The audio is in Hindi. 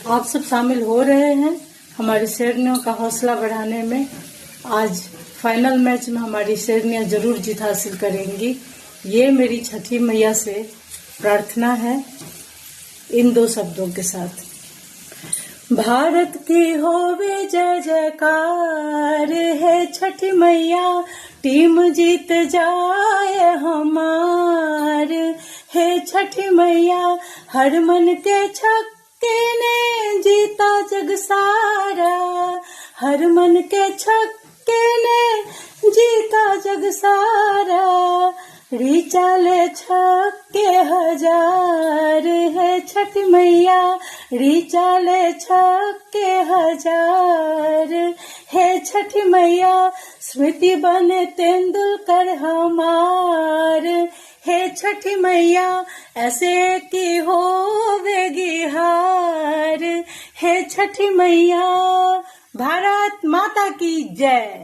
आप सब शामिल हो रहे हैं हमारी शेरनियों का हौसला बढ़ाने में। आज फाइनल मैच में हमारी शेरनियां जरूर जीत हासिल करेंगी, ये मेरी छठी मैया से प्रार्थना है इन 2 शब्दों के साथ। भारत की होवे जय जयकार, है छठी मैया टीम जीत जाए हमार। है छठी मैया हर मन के छक्के ने जीता जग सारा, हर मन के छक्के ने जीता जग सारा। रिचाले छक्के हजार, है छठी मैया रिचाले छक्के हजार। है छठी मैया स्मृति बने तेंदुलकर हमार। हे छठी मैया ऐसे की होवेगी हार। हे छठी मैया भारत माता की जय।